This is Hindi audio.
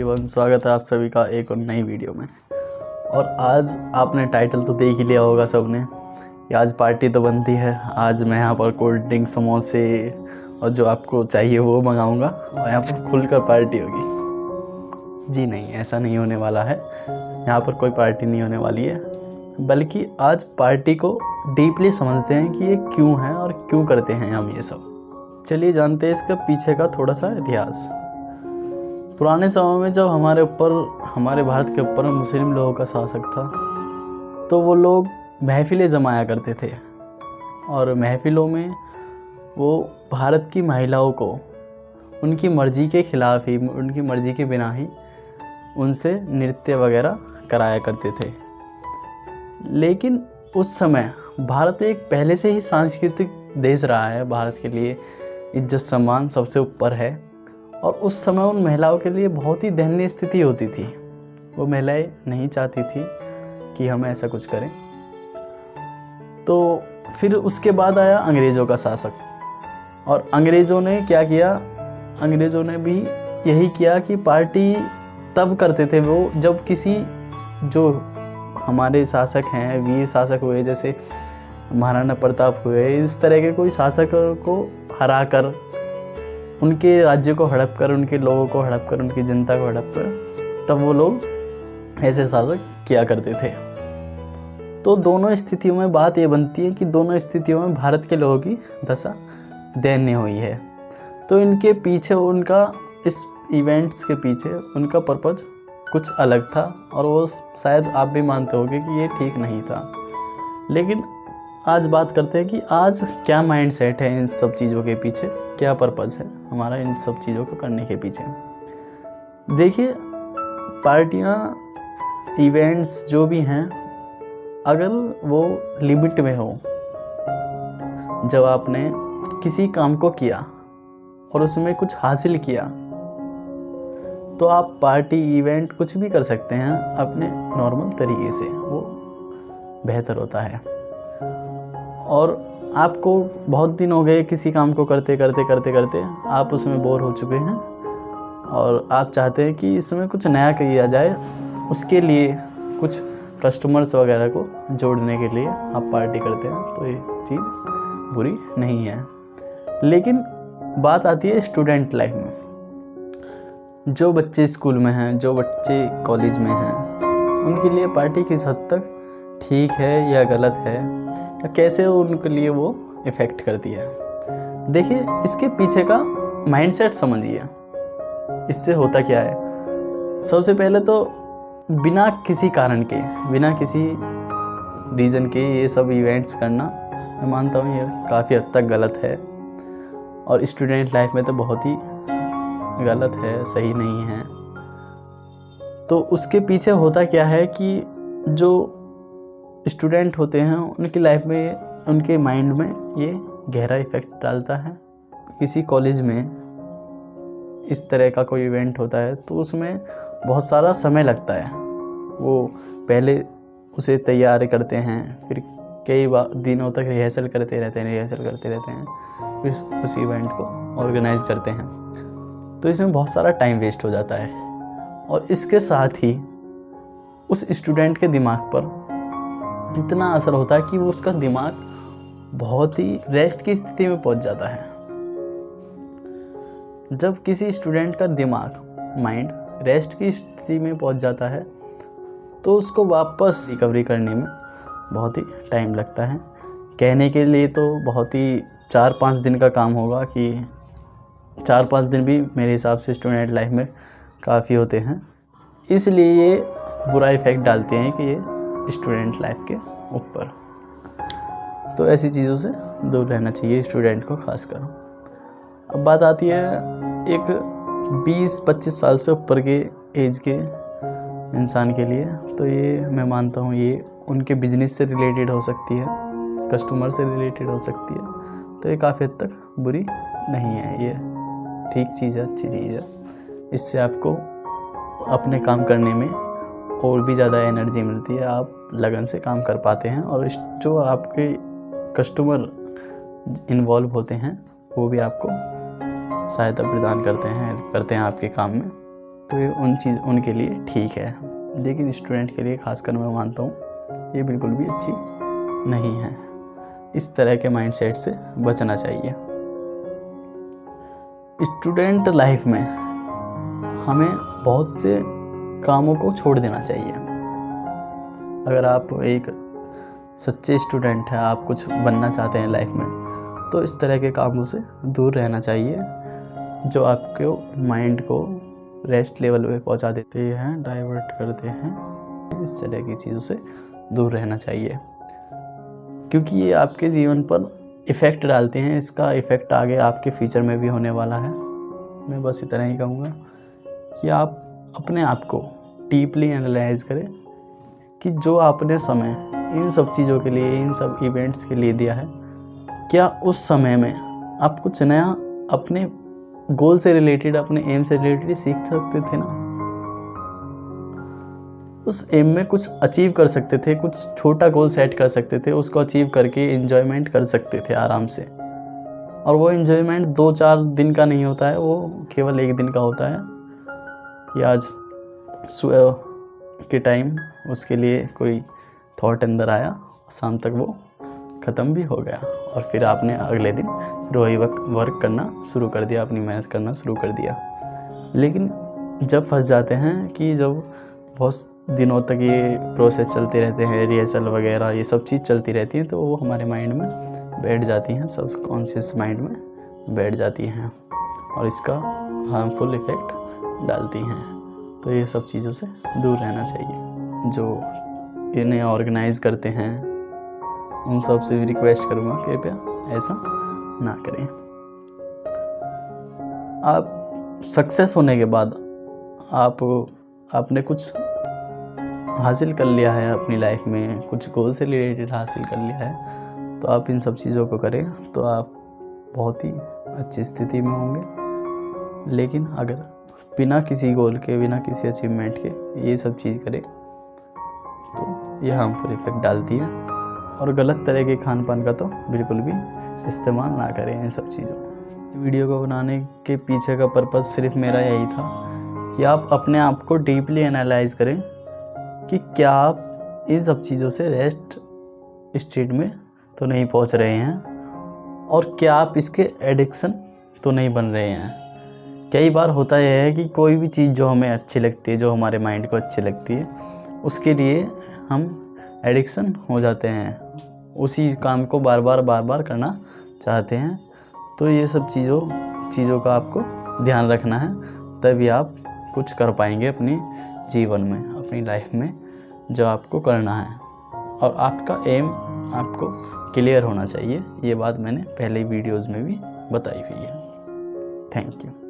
एवरीवन, स्वागत है आप सभी का एक और नई वीडियो में। और आज आपने टाइटल तो देख ही लिया होगा सबने कि आज पार्टी तो बनती है। आज मैं यहाँ पर कोल्ड ड्रिंक, समोसे और जो आपको चाहिए वो मंगाऊंगा और यहाँ पर खुलकर पार्टी होगी। जी नहीं, ऐसा नहीं होने वाला है। यहाँ पर कोई पार्टी नहीं होने वाली है, बल्कि आज पार्टी को डीपली समझते हैं कि ये क्यों है और क्यों करते हैं हम ये सब। चलिए जानते हैं इसके पीछे का थोड़ा सा इतिहास। पुराने समय में जब हमारे भारत के ऊपर मुस्लिम लोगों का शासक था, तो वो लोग महफ़िलें जमाया करते थे और महफ़िलों में वो भारत की महिलाओं को उनकी मर्ज़ी के ख़िलाफ़ ही, उनकी मर्ज़ी के बिना ही उनसे नृत्य वगैरह कराया करते थे। लेकिन उस समय भारत एक पहले से ही सांस्कृतिक देश रहा है। भारत के लिए इज्जत सम्मान सबसे ऊपर है और उस समय उन महिलाओं के लिए बहुत ही दयनीय स्थिति होती थी। वो महिलाएं नहीं चाहती थी कि हम ऐसा कुछ करें। तो फिर उसके बाद आया अंग्रेज़ों का शासक और अंग्रेज़ों ने क्या किया, अंग्रेज़ों ने भी यही किया कि पार्टी तब करते थे वो जब किसी जो हमारे शासक हैं, वीर शासक हुए जैसे महाराणा प्रताप हुए, इस तरह के कोई शासक को हरा कर, उनके राज्य को हड़प कर, उनके लोगों को हड़प कर, उनकी जनता को हड़प कर, तब वो लोग ऐसे शासक किया करते थे। तो दोनों स्थितियों में बात ये बनती है कि दोनों स्थितियों में भारत के लोगों की दशा दयनीय हुई है। तो इनके पीछे, उनका इस इवेंट्स के पीछे उनका पर्पज़ कुछ अलग था और वो शायद आप भी मानते होंगे कि ये ठीक नहीं था। लेकिन आज बात करते हैं कि आज क्या माइंडसेट है इन सब चीज़ों के पीछे, क्या पर्पज़ है हमारा इन सब चीज़ों को करने के पीछे। देखिए, पार्टियाँ, इवेंट्स जो भी हैं, अगर वो लिमिट में हो, जब आपने किसी काम को किया और उसमें कुछ हासिल किया, तो आप पार्टी, इवेंट कुछ भी कर सकते हैं अपने नॉर्मल तरीके से, वो बेहतर होता है। और आपको बहुत दिन हो गए किसी काम को करते करते आप उसमें बोर हो चुके हैं और आप चाहते हैं कि इसमें कुछ नया किया जाए। उसके लिए कुछ कस्टमर्स वगैरह को जोड़ने के लिए आप पार्टी करते हैं, तो ये चीज़ बुरी नहीं है। लेकिन बात आती है स्टूडेंट लाइफ में। जो बच्चे स्कूल में हैं, जो बच्चे कॉलेज में हैं, उनके लिए पार्टी किस हद तक ठीक है या गलत है, या कैसे उनके लिए वो इफ़ेक्ट करती है। देखिए, इसके पीछे का माइंडसेट समझिए। इससे होता क्या है, सबसे पहले तो बिना किसी कारण के, बिना किसी रीज़न के ये सब इवेंट्स करना, मैं मानता हूँ ये काफ़ी हद तक गलत है और स्टूडेंट लाइफ में तो बहुत ही गलत है, सही नहीं है। तो उसके पीछे होता क्या है कि जो स्टूडेंट होते हैं उनकी लाइफ में, उनके माइंड में ये गहरा इफ़ेक्ट डालता है। किसी कॉलेज में इस तरह का कोई इवेंट होता है तो उसमें बहुत सारा समय लगता है। वो पहले उसे तैयार करते हैं, फिर कई दिनों तक रिहर्सल करते रहते हैं, फिर उस इवेंट को ऑर्गेनाइज़ करते हैं। तो इसमें बहुत सारा टाइम वेस्ट हो जाता है और इसके साथ ही उस स्टूडेंट के दिमाग पर इतना असर होता है कि वो, उसका दिमाग बहुत ही रेस्ट की स्थिति में पहुंच जाता है। जब किसी स्टूडेंट का दिमाग, माइंड रेस्ट की स्थिति में पहुंच जाता है तो उसको वापस रिकवरी करने में बहुत ही टाइम लगता है। कहने के लिए तो बहुत ही 4-5 दिन का काम होगा कि 4-5 दिन भी मेरे हिसाब से स्टूडेंट लाइफ में काफ़ी होते हैं। इसलिए ये बुरा इफ़ेक्ट डालते हैं कि ये स्टूडेंट लाइफ के ऊपर। तो ऐसी चीज़ों से दूर रहना चाहिए स्टूडेंट को खासकर। अब बात आती है एक 20-25 साल से ऊपर के एज के इंसान के लिए, तो ये मैं मानता हूँ ये उनके बिजनेस से रिलेटेड हो सकती है, कस्टमर से रिलेटेड हो सकती है। तो ये काफ़ी हद तक बुरी नहीं है, ये ठीक चीज़ है, अच्छी चीज़ है। इससे आपको अपने काम करने में और भी ज़्यादा एनर्जी मिलती है, आप लगन से काम कर पाते हैं और जो आपके कस्टमर इन्वॉल्व होते हैं वो भी आपको सहायता प्रदान करते हैं, हेल्प करते हैं आपके काम में। तो ये उनके लिए ठीक है, लेकिन स्टूडेंट के लिए खासकर मैं मानता हूँ ये बिल्कुल भी अच्छी नहीं है। इस तरह के माइंडसेट से बचना चाहिए। स्टूडेंट लाइफ में हमें बहुत से कामों को छोड़ देना चाहिए। अगर आप एक सच्चे स्टूडेंट हैं, आप कुछ बनना चाहते हैं लाइफ में, तो इस तरह के कामों से दूर रहना चाहिए जो आपके माइंड को रेस्ट लेवल पे पहुंचा देते हैं, डाइवर्ट करते हैं। इस तरह की चीज़ों से दूर रहना चाहिए, क्योंकि ये आपके जीवन पर इफ़ेक्ट डालते हैं। इसका इफ़ेक्ट आगे आपके फ्यूचर में भी होने वाला है। मैं बस इतना ही कहूँगा कि आप अपने आप को डीपली एनालाइज करें कि जो आपने समय इन सब चीज़ों के लिए, इन सब इवेंट्स के लिए दिया है, क्या उस समय में आप कुछ नया अपने गोल से रिलेटेड, अपने एम से रिलेटेड सीख सकते थे ना। उस एम में कुछ अचीव कर सकते थे, कुछ छोटा गोल सेट कर सकते थे, उसको अचीव करके एंजॉयमेंट कर सकते थे आराम से। और वो एंजॉयमेंट 2-4 दिन का नहीं होता है, वो केवल 1 दिन का होता है। कि आज सुबह के टाइम उसके लिए कोई थॉट अंदर आया, शाम तक वो ख़त्म भी हो गया, और फिर आपने अगले दिन वही वर्क करना शुरू कर दिया, अपनी मेहनत करना शुरू कर दिया। लेकिन जब फंस जाते हैं कि जब बहुत दिनों तक ये प्रोसेस चलते रहते हैं, रिहर्सल वगैरह ये सब चीज़ चलती रहती है, तो वो हमारे माइंड में बैठ जाती हैं, सबकॉन्शियस माइंड में बैठ जाती हैं और इसका हार्मफुल इफ़ेक्ट डालती हैं। तो ये सब चीज़ों से दूर रहना चाहिए। जो इन्हें ऑर्गेनाइज़ करते हैं उन सब से भी रिक्वेस्ट करूँगा कृपया ऐसा ना करें। आप सक्सेस होने के बाद आपने कुछ हासिल कर लिया है अपनी लाइफ में, कुछ गोल से रिलेटेड हासिल कर लिया है, तो आप इन सब चीज़ों को करें तो आप बहुत ही अच्छी स्थिति में होंगे। लेकिन अगर बिना किसी गोल के, बिना किसी अचीवमेंट के ये सब चीज़ करें तो ये हार्मफुल इफेक्ट डालती है। और गलत तरह के खान पान का तो बिल्कुल भी इस्तेमाल ना करें इन सब चीज़ों। वीडियो को बनाने के पीछे का पर्पज़ सिर्फ मेरा यही था कि आप अपने आप को डीपली एनालाइज करें कि क्या आप इन सब चीज़ों से रेस्ट स्टेट में तो नहीं पहुंच रहे हैं, और क्या आप इसके एडिक्शन तो नहीं बन रहे हैं। कई बार होता यह है कि कोई भी चीज़ जो हमें अच्छी लगती है, जो हमारे माइंड को अच्छी लगती है, उसके लिए हम एडिक्शन हो जाते हैं, उसी काम को बार बार करना चाहते हैं। तो ये सब चीज़ों का आपको ध्यान रखना है, तभी आप कुछ कर पाएंगे अपनी जीवन में, अपनी लाइफ में जो आपको करना है। और आपका एम आपको क्लियर होना चाहिए। ये बात मैंने पहले वीडियोज़ में भी बताई हुई है। Thank you.